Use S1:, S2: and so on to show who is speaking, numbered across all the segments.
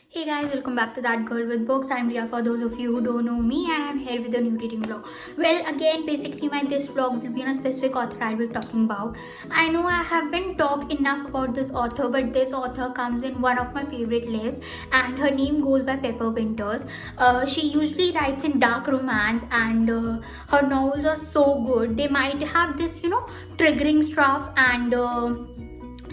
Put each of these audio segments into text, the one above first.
S1: Hey guys, welcome back to That Girl with Books. I'm Ria for those of you who don't know me, and I'm here with a new reading vlog. Well, again, basically this vlog will be on a specific author I'll be talking about. I know I haven't talked enough about this author, but this author comes in one of my favorite lists, and her name goes by Pepper Winters. She usually writes in dark romance, and her novels are so good. They might have this, triggering stuff and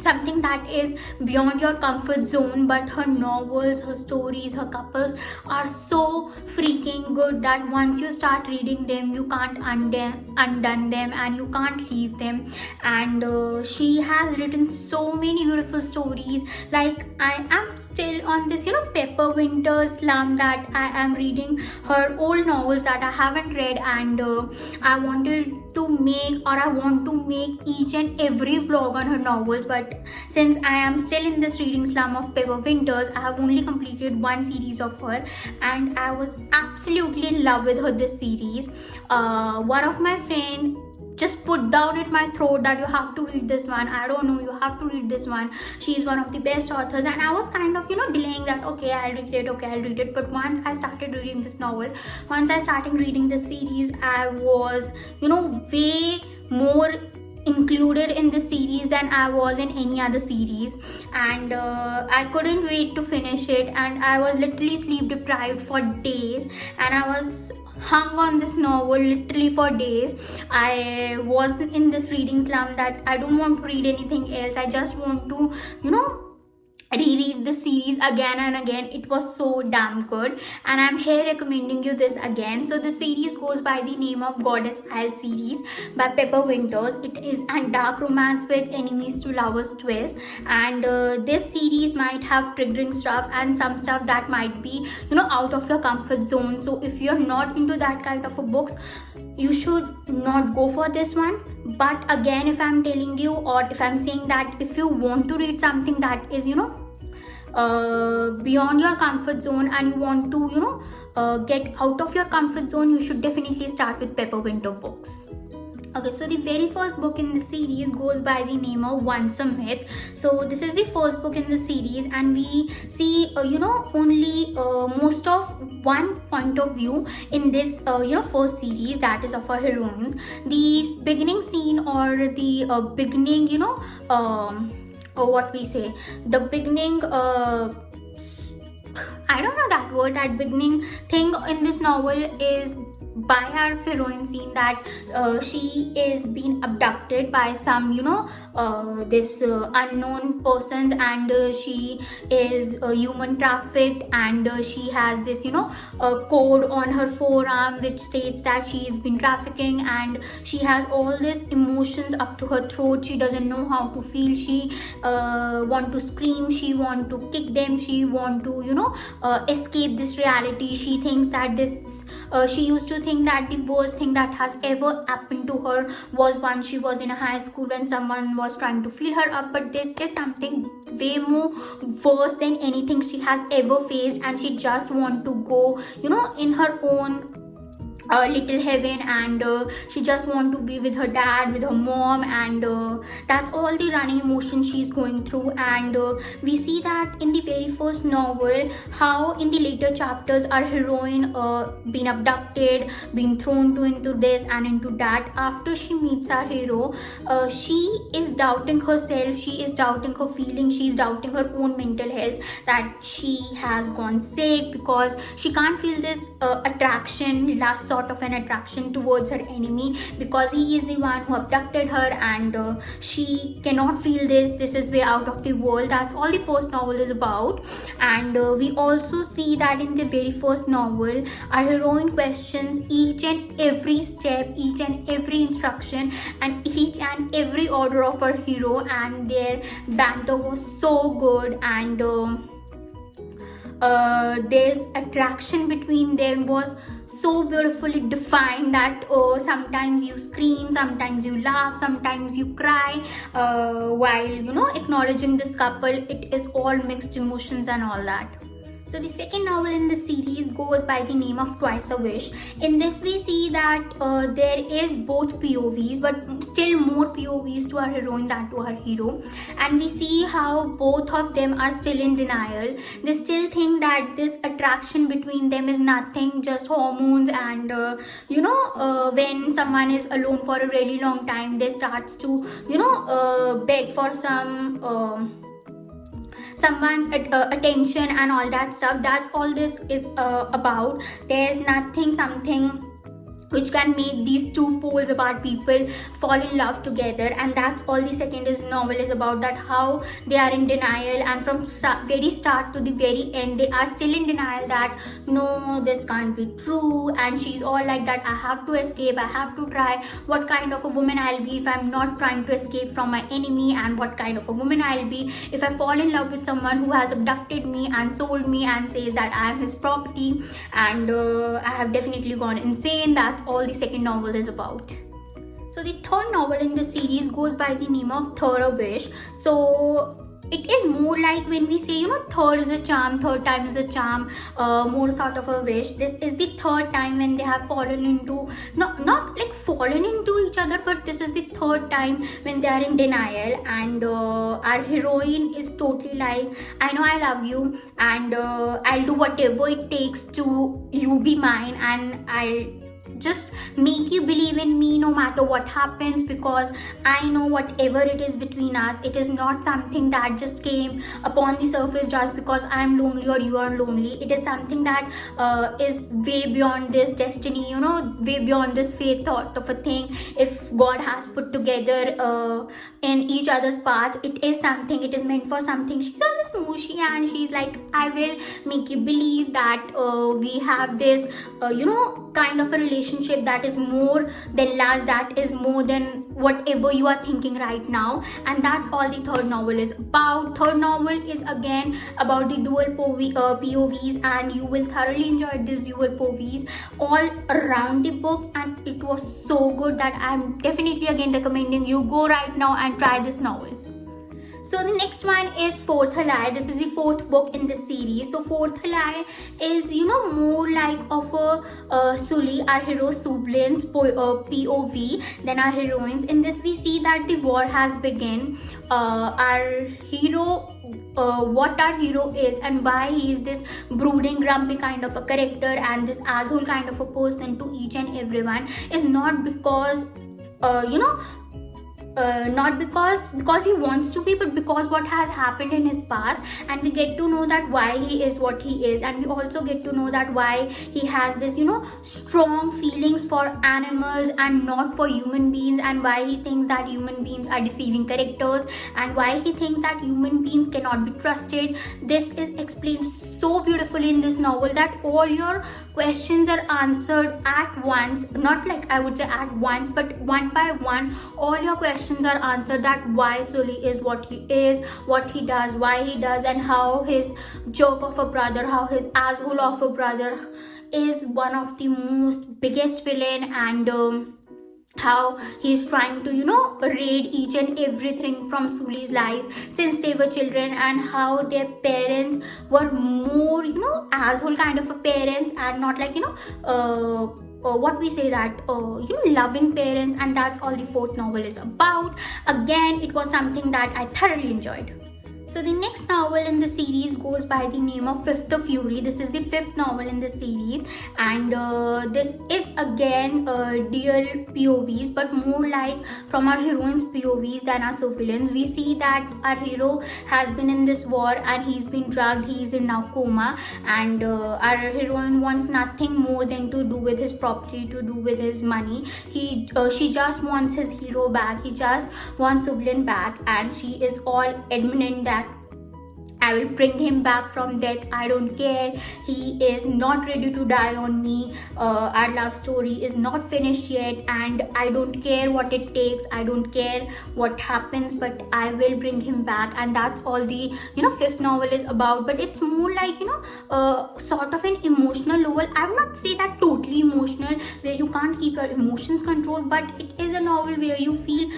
S1: something that is beyond your comfort zone, but her novels, her stories, her couples are so freaking good that once you start reading them, you can't undone them, and you can't leave them. And she has written so many beautiful stories. Like, I am still on this Pepper Winters slum that I am reading her old novels that I haven't read, and I want to make each and every vlog on her novels. But since I am still in this reading slum of Pepper Winters, I have only completed one series of her, and I was absolutely in love with her this series. One of my friend just put down at my throat that you have to read this one. I don't know, you have to read this one. She is one of the best authors, and I was kind of delaying that. Okay, I'll read it. But once I started reading this novel, once I started reading this series, I was way more included in this series than I was in any other series, and I couldn't wait to finish it, and I was literally sleep deprived for days, and I was hung on this novel literally for days. I was in this reading slum that I don't want to read anything else. I just want to reread the series again and again. It was so damn good, and I'm here recommending you this again. So the series goes by the name of Goddess Isle series by Pepper Winters. It is a dark romance with enemies to lovers twist, and this series might have triggering stuff and some stuff that might be out of your comfort zone. So if you're not into that kind of a books, you should not go for this one. But again, if I'm telling you, or if I'm saying that if you want to read something that is beyond your comfort zone, and you want to get out of your comfort zone, you should definitely start with Pepper Winter books. Okay, so the very first book in the series goes by the name of Once a Myth. So this is the first book in the series, and we see only most of one point of view in this first series, that is of our heroines. The beginning scene, or the beginning or what we say, the beginning I don't know that word, that beginning thing in this novel is by our heroine, scene that she is being abducted by some this unknown persons, and she is human trafficked, and she has this code on her forearm which states that she is been trafficking, and she has all these emotions up to her throat. She doesn't know how to feel. She want to scream, she want to kick them, she want to escape this reality. She thinks that she used to think that the worst thing that has ever happened to her was once she was in a high school when someone was trying to fill her up, but this is something way more worse than anything she has ever faced, and she just want to go in her own little heaven, and she just want to be with her dad, with her mom, and that's all the running emotion she's going through. And we see that in the very first novel, how in the later chapters our heroine been abducted, being thrown into this and into that. After she meets our hero, she is doubting herself, she is doubting her feelings, she is doubting her own mental health, that she has gone sick because she can't feel this attraction, last sort of an attraction towards her enemy, because he is the one who abducted her, and she cannot feel this is way out of the world. That's all the first novel is about. And we also see that in the very first novel, our heroine questions each and every step, each and every instruction, and each and every order of her hero, and their banter was so good, and this attraction between them was so beautifully defined that sometimes you scream, sometimes you laugh, sometimes you cry while acknowledging this couple. It is all mixed emotions and all that. So the second novel in the series goes by the name of Twice a Wish. In this we see that there is both POVs, but still more POVs to our heroine than to our hero. And we see how both of them are still in denial. They still think that this attraction between them is nothing, just hormones. And when someone is alone for a really long time, they starts to beg for someone's attention and all that stuff. That's all this is about. There's nothing something which can make these two poles apart people fall in love together, and that's all the second novel is about, that how they are in denial, and from very start to the very end they are still in denial that no, this can't be true. And she's all like that, I have to escape, I have to try. What kind of a woman I'll be if I'm not trying to escape from my enemy, and what kind of a woman I'll be if I fall in love with someone who has abducted me and sold me and says that I am his property. And I have definitely gone insane. That's all the second novel is about. So the third novel in the series goes by the name of Third a Wish. So it is more like when we say, third is a charm, third time is a charm, more sort of a wish. This is the third time when they have fallen into, not like fallen into each other, but this is the third time when they are in denial. And our heroine is totally like, I know I love you, and I'll do whatever it takes to you be mine, and I'll just make you believe in me no matter what happens, because I know whatever it is between us, it is not something that just came upon the surface just because I'm lonely or you are lonely. It is something that is way beyond this destiny, way beyond this fate thought of a thing. If God has put together in each other's path, it is something, it is meant for something. She's all this mushy, and she's like, I will make you believe that we have this kind of a relationship that is more than love, that is more than whatever you are thinking right now. And that's all the third novel is about. Third novel is again about the dual POVs, and you will thoroughly enjoy these dual POVs all around the book, and it was so good that I'm definitely again recommending you go right now and try this novel. So the next one is Fourth Lie. This is the fourth book in the series. So Fourth Lie is more like of a Sully, our hero Sublin's POV than our heroines. In this we see that the war has begun. Our hero, what our hero is and why he is this brooding, grumpy kind of a character and this asshole kind of a person to each and everyone is not because not because he wants to be, but because what has happened in his past. And we get to know that why he is what he is, and we also get to know that why he has this strong feelings for animals and not for human beings, and why he thinks that human beings are deceiving characters, and why he thinks that human beings cannot be trusted. This is explained so beautifully in this novel that all your questions are answered at once, not like I would say at once, but one by one all your questions are answered, that why Sully is what he is, what he does, why he does, and how his joke of a brother, how his asshole of a brother is one of the most biggest villain, and how he's trying to raid each and everything from Sully's life since they were children, and how their parents were more asshole kind of a parents, and not like what we say that loving parents. And that's all the fourth novel is about. Again, it was something that I thoroughly enjoyed. So the next novel in the series goes by the name of Fifth of Fury. This is the fifth novel in the series, and this is again dual POVs, but more like from our heroine's POVs than our supervillains. We see that our hero has been in this war and he's been drugged, he's in now coma, and our heroine wants nothing more than to do with his property, to do with his money. She just wants his hero back, he just wants Sublin back, and she is all adamant that I will bring him back from death. I don't care. He is not ready to die on me. Our love story is not finished yet, and I don't care what it takes. I don't care what happens, but I will bring him back. And that's all the fifth novel is about. But it's more like sort of an emotional novel. I would not say that totally emotional, where you can't keep your emotions controlled, but it is a novel where you feel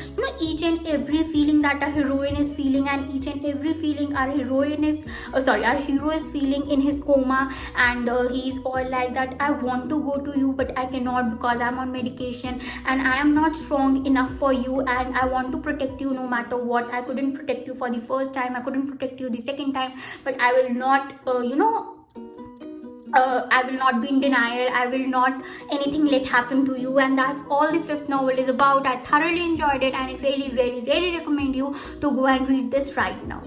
S1: each and every feeling that a heroine is feeling, and each and every feeling our heroine in his our hero is feeling in his coma, and he's all like that, I want to go to you but I cannot because I'm on medication and I am not strong enough for you, and I want to protect you no matter what. I couldn't protect you for the first time, I couldn't protect you the second time, but I will not I will not be in denial, I will not anything let happen to you. And that's all the fifth novel is about. I thoroughly enjoyed it, and I really recommend you to go and read this right now.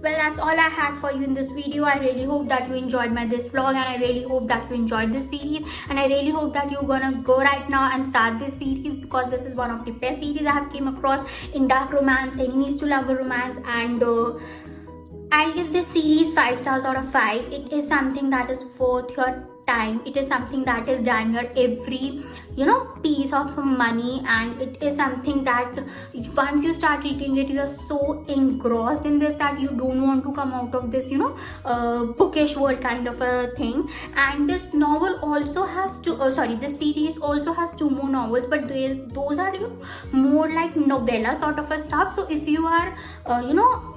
S1: Well, that's all I had for you in this video. I really hope that you enjoyed this vlog, and I really hope that you enjoyed this series, and I really hope that you're gonna go right now and start this series, because this is one of the best series I have came across in dark romance, enemies to lover romance. And I'll give this series 5 stars out of 5. It is something that is worth your time. It is something that is done your every piece of money, and it is something that once you start reading it, you are so engrossed in this that you don't want to come out of this bookish world kind of a thing. And this novel also has this series also has 2 more novels, but those are more like novella sort of a stuff. So if you are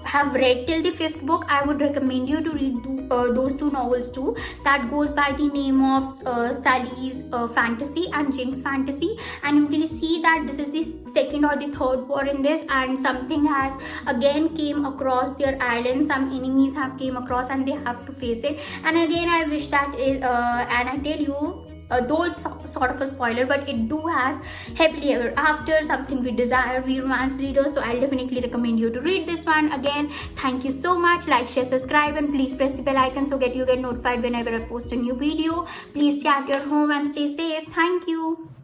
S1: have read till the 5th book, I would recommend you to read those 2 novels too. That goes by the name of Sally's Fantasy and Jinx Fantasy, and you can see that this is the 2nd or the 3rd war in this, and something has again came across their island. Some enemies have came across and they have to face it. And again, I wish that and I tell you, though it's sort of a spoiler, but it do has happily ever after, something we desire, we romance readers. So I'll definitely recommend you to read this one. Again, thank you so much. Like, share, subscribe, and please press the bell icon so you get notified whenever I post a new video. Please stay at your home and stay safe. Thank you.